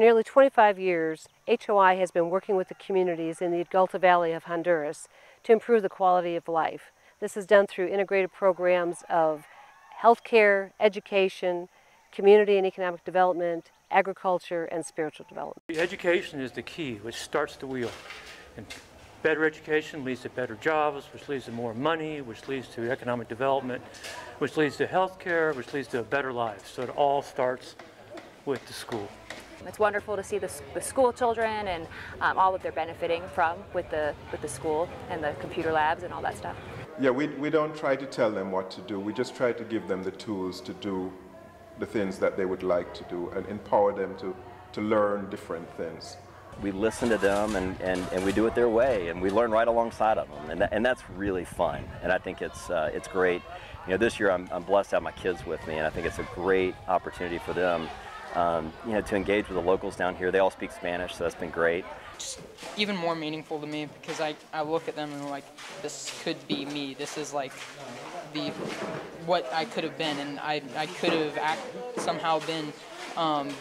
nearly 25 years, HOI has been working with the communities in the Adulta Valley of Honduras to improve the quality of life. This is done through integrated programs of healthcare, education, community and economic development, agriculture, and spiritual development. Education is the key, which starts the wheel. And better education leads to better jobs, which leads to more money, which leads to economic development, which leads to healthcare, which leads to a better life. So it all starts with the school. It's wonderful to see the school children and all that they're benefiting from with the school and the computer labs and all that stuff. Yeah, we don't try to tell them what to do. We just try to give them the tools to do the things that they would like to do and empower them to learn different things. We listen to them and we do it their way, and we learn right alongside of them, and that's really fun. And I think it's great. You know, this year I'm blessed to have my kids with me, and I think it's a great opportunity for them, you know, to engage with the locals down here. They all speak Spanish, so that's been great. Just even more meaningful to me because I look at them and I'm like, this could be me. This is like what I could have been, and I could have somehow been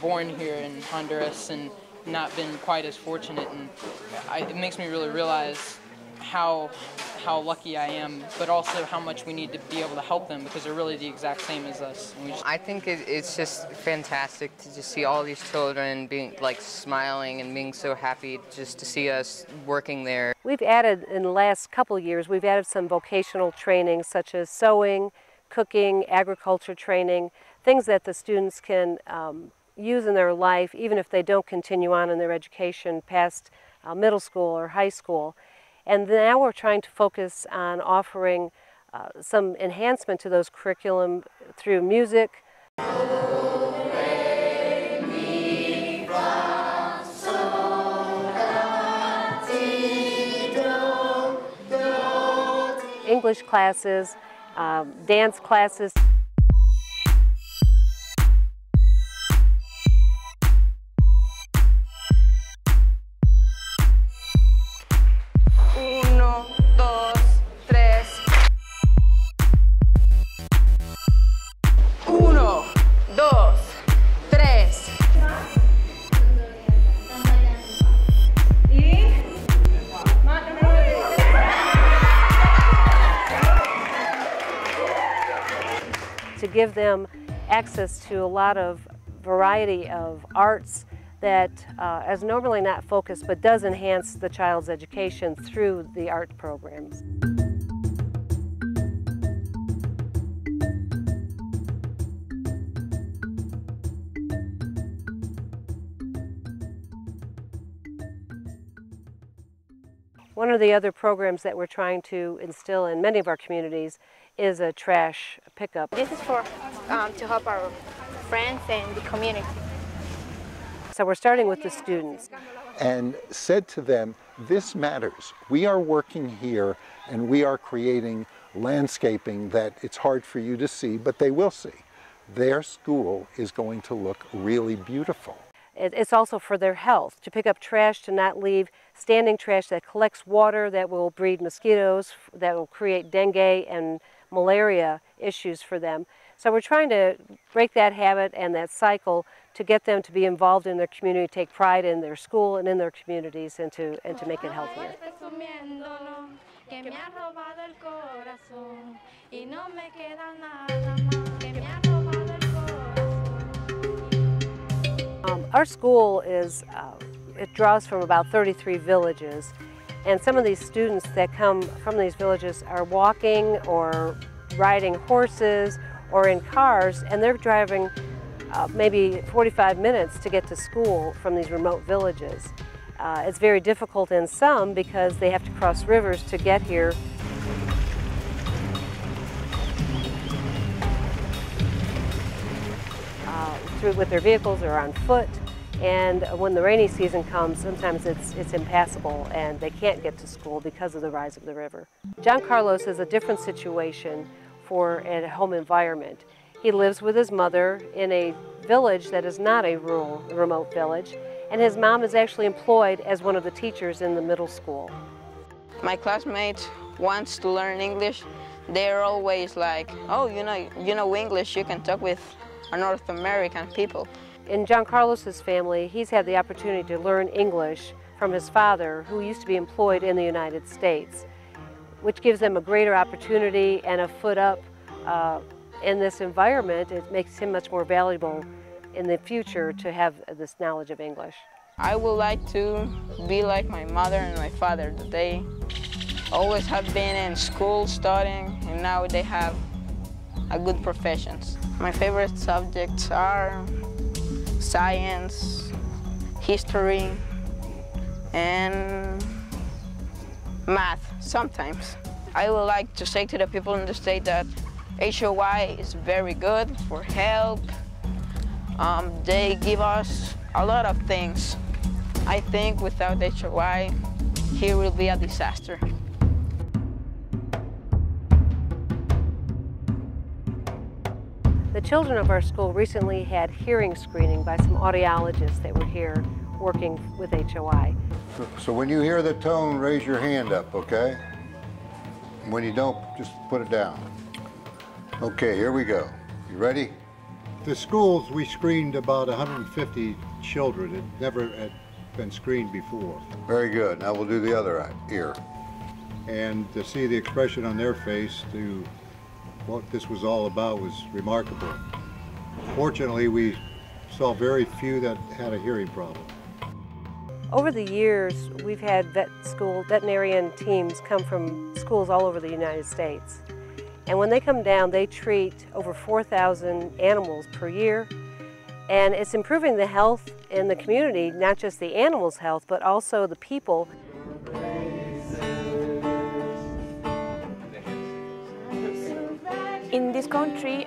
born here in Honduras and not been quite as fortunate, and it makes me really realize how lucky I am, but also how much we need to be able to help them because they're really the exact same as us. I think it's just fantastic to just see all these children being like smiling and being so happy just to see us working there. We've added, in the last couple of years, we've added some vocational training such as sewing, cooking, agriculture training, things that the students can use in their life even if they don't continue on in their education past middle school or high school. And now we're trying to focus on offering some enhancement to those curriculum through music. English classes, dance classes. To give them access to a lot of variety of arts that is normally not focused but does enhance the child's education through the art programs. One of the other programs that we're trying to instill in many of our communities is a trash pickup. This is for to help our friends and the community. So we're starting with the students. And said to them, this matters. We are working here and we are creating landscaping that it's hard for you to see, but they will see. Their school is going to look really beautiful. It's also for their health, to pick up trash, to not leave standing trash that collects water, that will breed mosquitoes, that will create dengue and malaria issues for them. So we're trying to break that habit and that cycle to get them to be involved in their community, take pride in their school and in their communities, and to make it healthier. Our school is, it draws from about 33 villages, and some of these students that come from these villages are walking or riding horses or in cars, and they're driving maybe 45 minutes to get to school from these remote villages. It's very difficult in some because they have to cross rivers to get here. With their vehicles or on foot, and when the rainy season comes, sometimes it's impassable and they can't get to school because of the rise of the river. John Carlos is a different situation for a home environment. He lives with his mother in a village that is not a rural, remote village, and his mom is actually employed as one of the teachers in the middle school. My classmates wants to learn English. They're always like, oh, you know English, you can talk with North American people. In John Carlos's family, he's had the opportunity to learn English from his father, who used to be employed in the United States, which gives them a greater opportunity and a foot up in this environment. It makes him much more valuable in the future to have this knowledge of English. I would like to be like my mother and my father. They always have been in school studying, and now they have a good professions. My favorite subjects are science, history, and math sometimes. I would like to say to the people in the state that HOI is very good for help. They give us a lot of things. I think without HOI, here will be a disaster. The children of our school recently had hearing screening by some audiologists that were here working with HOI. So when you hear the tone, raise your hand up, okay? When you don't, just put it down. Okay, here we go. You ready? The schools, we screened about 150 children that never had been screened before. Very good. Now we'll do the other ear. And to see the expression on their face, to what this was all about, was remarkable. Fortunately, we saw very few that had a hearing problem. Over the years, we've had veterinarian teams come from schools all over the United States. And when they come down, they treat over 4,000 animals per year. And it's improving the health in the community, not just the animals' health, but also the people. In this country,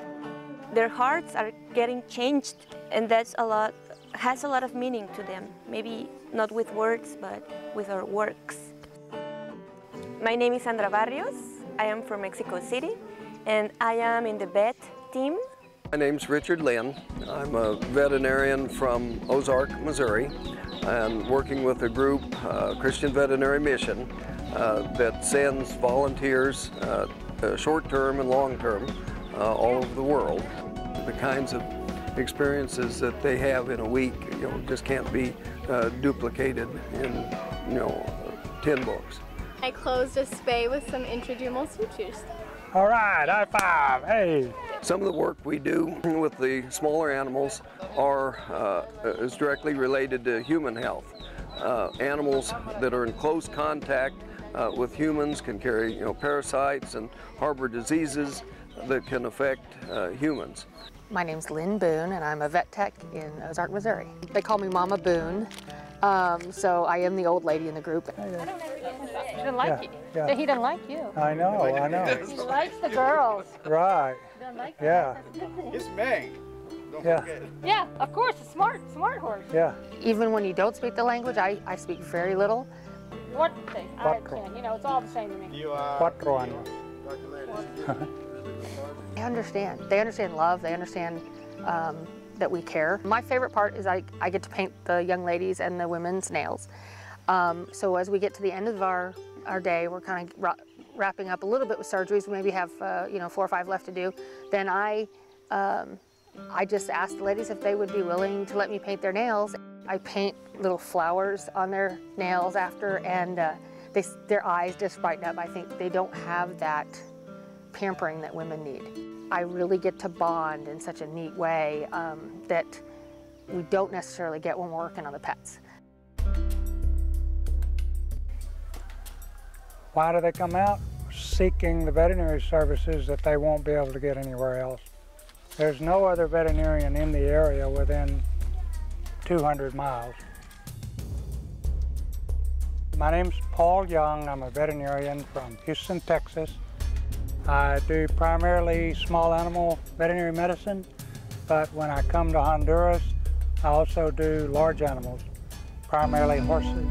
their hearts are getting changed, and that's has a lot of meaning to them. Maybe not with words, but with our works. My name is Sandra Barrios. I am from Mexico City, and I am in the vet team. My name's Richard Lynn. I'm a veterinarian from Ozark, Missouri, and working with a group, Christian Veterinary Mission, that sends volunteers short-term and long-term all over the world. The kinds of experiences that they have in a week, just can't be duplicated in, 10 books. I closed a spay with some intradermal sutures. All right, high five, hey. Some of the work we do with the smaller animals is directly related to human health. Animals that are in close contact with humans can carry parasites and harbor diseases that can affect humans. My name's Lynn Boone, and I'm a vet tech in Ozark, Missouri. They call me Mama Boone, so I am the old lady in the group. He doesn't like you. Yeah. He doesn't like you. I know. He likes the girls. Right. He doesn't like Yeah. It's me. Yeah. Yeah, of course, a smart horse. Yeah. Even when you don't speak the language, I speak very little. What thing? I can. It's all the same to me. Cuatro años. They understand. They understand love. They understand that we care. My favorite part is I get to paint the young ladies and the women's nails. So as we get to the end of our day, we're kind of wrapping up a little bit with surgeries. We maybe have 4 or 5 left to do. Then I just ask the ladies if they would be willing to let me paint their nails. I paint little flowers on their nails after, and their eyes just brighten up. I think they don't have that pampering that women need. I really get to bond in such a neat way that we don't necessarily get when we're working on the pets. Why do they come out? Seeking the veterinary services that they won't be able to get anywhere else. There's no other veterinarian in the area within 200 miles. My name's Paul Young. I'm a veterinarian from Houston, Texas. I do primarily small animal veterinary medicine, but when I come to Honduras, I also do large animals, primarily horses.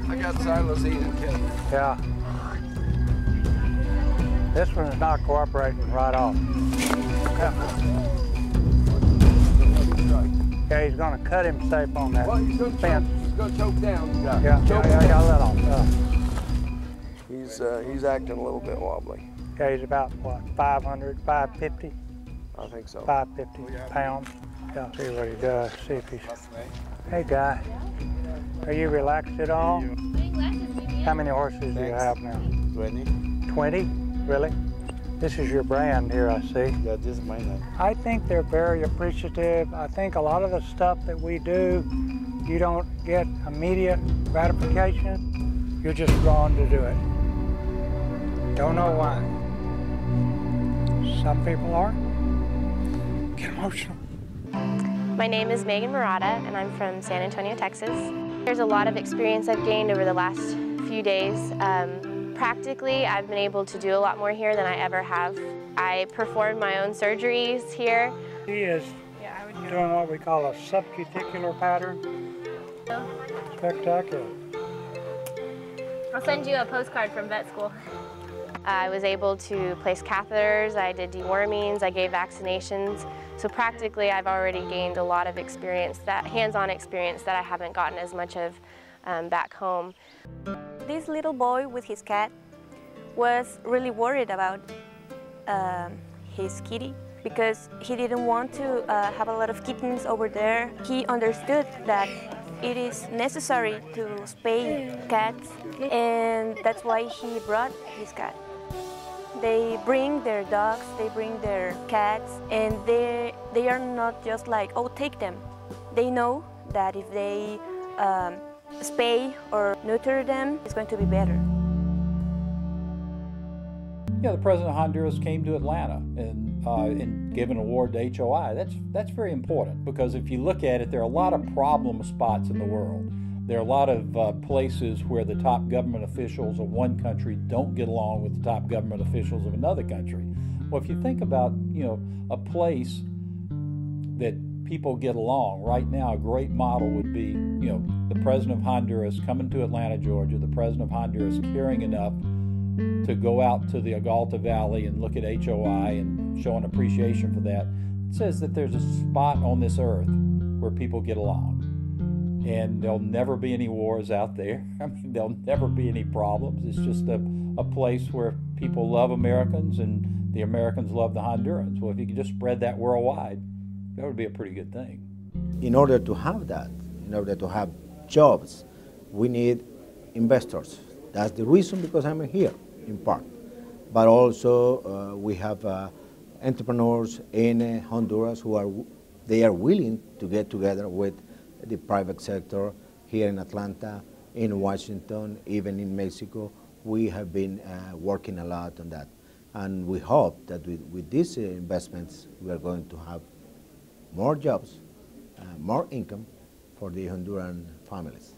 I got Silas eating cake. Yeah. This one's not cooperating right off. Yeah, he's going to cut himself on that fence. He's going to choke down. Yeah, let off. He's acting a little bit wobbly. Yeah, he's about, what, 500, 550? I think so. 550 pounds. Yeah, see what he does. See if he's. Hey, guy. Are you relaxed at all? How many horses do you have now? 20. 20? Really? This is your brand here, I see. Yeah, this is mine. I think they're very appreciative. I think a lot of the stuff that we do, you don't get immediate gratification. You're just drawn to do it. Don't know why. Some people are. Get emotional. My name is Megan Murata, and I'm from San Antonio, Texas. There's a lot of experience I've gained over the last few days. Practically, I've been able to do a lot more here than I ever have. I performed my own surgeries here. He is doing what we call a subcuticular pattern. Spectacular. I'll send you a postcard from vet school. I was able to place catheters, I did dewormings, I gave vaccinations. So practically I've already gained a lot of experience, that hands-on experience that I haven't gotten as much of back home. This little boy with his cat was really worried about his kitty because he didn't want to have a lot of kittens over there. He understood that it is necessary to spay cats, and that's why he brought his cat. They bring their dogs, they bring their cats, and they are not just like, oh, take them. They know that if they spay or neuter them, it's going to be better. Yeah, the president of Honduras came to Atlanta and gave an award to HOI. That's very important because if you look at it, there are a lot of problem spots in the world. There are a lot of places where the top government officials of one country don't get along with the top government officials of another country. Well, if you think about, a place that people get along, right now a great model would be, the president of Honduras coming to Atlanta, Georgia, the president of Honduras caring enough to go out to the Agalta Valley and look at HOI and show an appreciation for that. It says that there's a spot on this earth where people get along. And there'll never be any wars out there. I mean, there'll never be any problems. It's just a place where people love Americans and the Americans love the Hondurans. Well, if you could just spread that worldwide, that would be a pretty good thing. In order to have that, in order to have jobs, we need investors. That's the reason because I'm here, in part. But also we have entrepreneurs in Honduras who are willing to get together with the private sector here in Atlanta, in Washington, even in Mexico. We have been working a lot on that. And we hope that with these investments, we are going to have more jobs, more income for the Honduran families.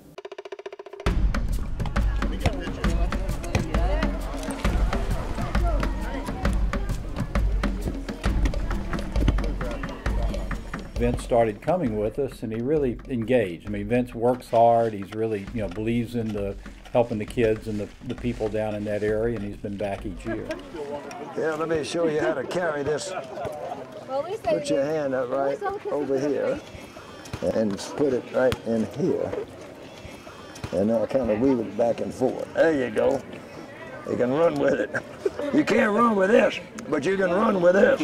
Vince started coming with us, and he really engaged. I mean, Vince works hard. He's really, believes in helping the kids and the people down in that area, and he's been back each year. Yeah, let me show you how to carry this. Put your hand up right over here, and put it right in here. And now kind of weave it back and forth. There you go. You can run with it. You can't run with this, but you can run with this.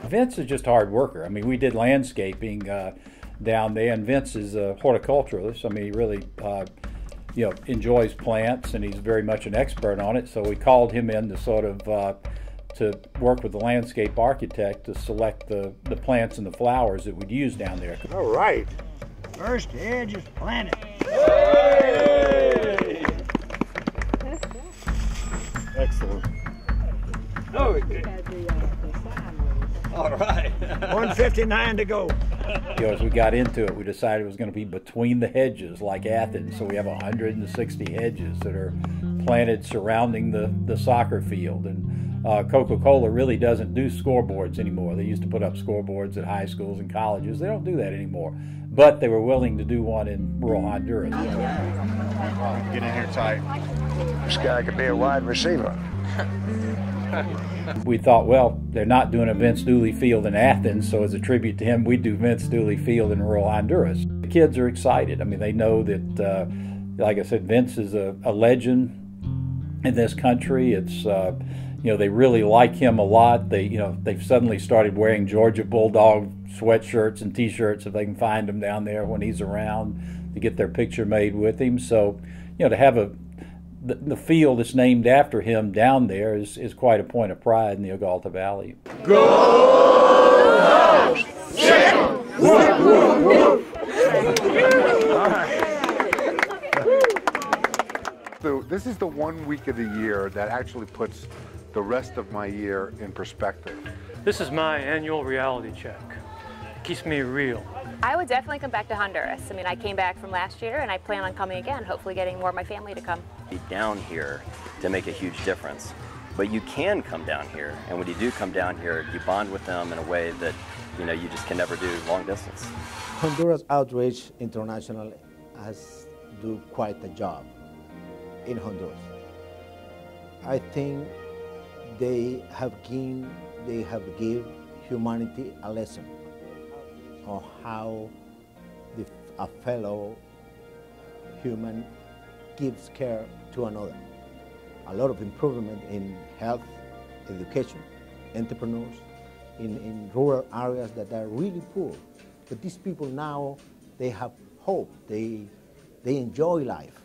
Vince is just a hard worker. I mean, we did landscaping down there, and Vince is a horticulturalist. I mean, he really, enjoys plants, and he's very much an expert on it. So we called him in to sort of to work with the landscape architect to select the plants and the flowers that we'd use down there. All right. First edge is planted. Hey! Excellent. Oh, all right. 159 to go. As we got into it, we decided it was going to be between the hedges, like Athens. So we have 160 hedges that are planted surrounding the soccer field. And Coca-Cola really doesn't do scoreboards anymore. They used to put up scoreboards at high schools and colleges. They don't do that anymore. But they were willing to do one in rural Honduras. Get in here tight. This guy could be a wide receiver. We thought, well, they're not doing a Vince Dooley Field in Athens, so as a tribute to him, we do Vince Dooley Field in rural Honduras. The kids are excited. I mean, they know that, like I said, Vince is a legend in this country. It's, You know, they really like him a lot. They've suddenly started wearing Georgia Bulldog sweatshirts and T-shirts if they can find him down there when he's around, to get their picture made with him. So, to have the field that's named after him down there is quite a point of pride in the Agulta Valley. Go House! Whoop, whoop, whoop. So this is the 1 week of the year that actually puts the rest of my year in perspective. This is my annual reality check. It keeps me real. I would definitely come back to Honduras. I mean, I came back from last year and I plan on coming again, hopefully getting more of my family to come. Be down here to make a huge difference. But you can come down here, and when you do come down here, you bond with them in a way that you just can never do long distance. Honduras Outreach International has do quite a job in Honduras. I think they have give humanity a lesson on how a fellow human gives care to another. A lot of improvement in health, education, entrepreneurs, in rural areas that are really poor. But these people now, they have hope, they enjoy life.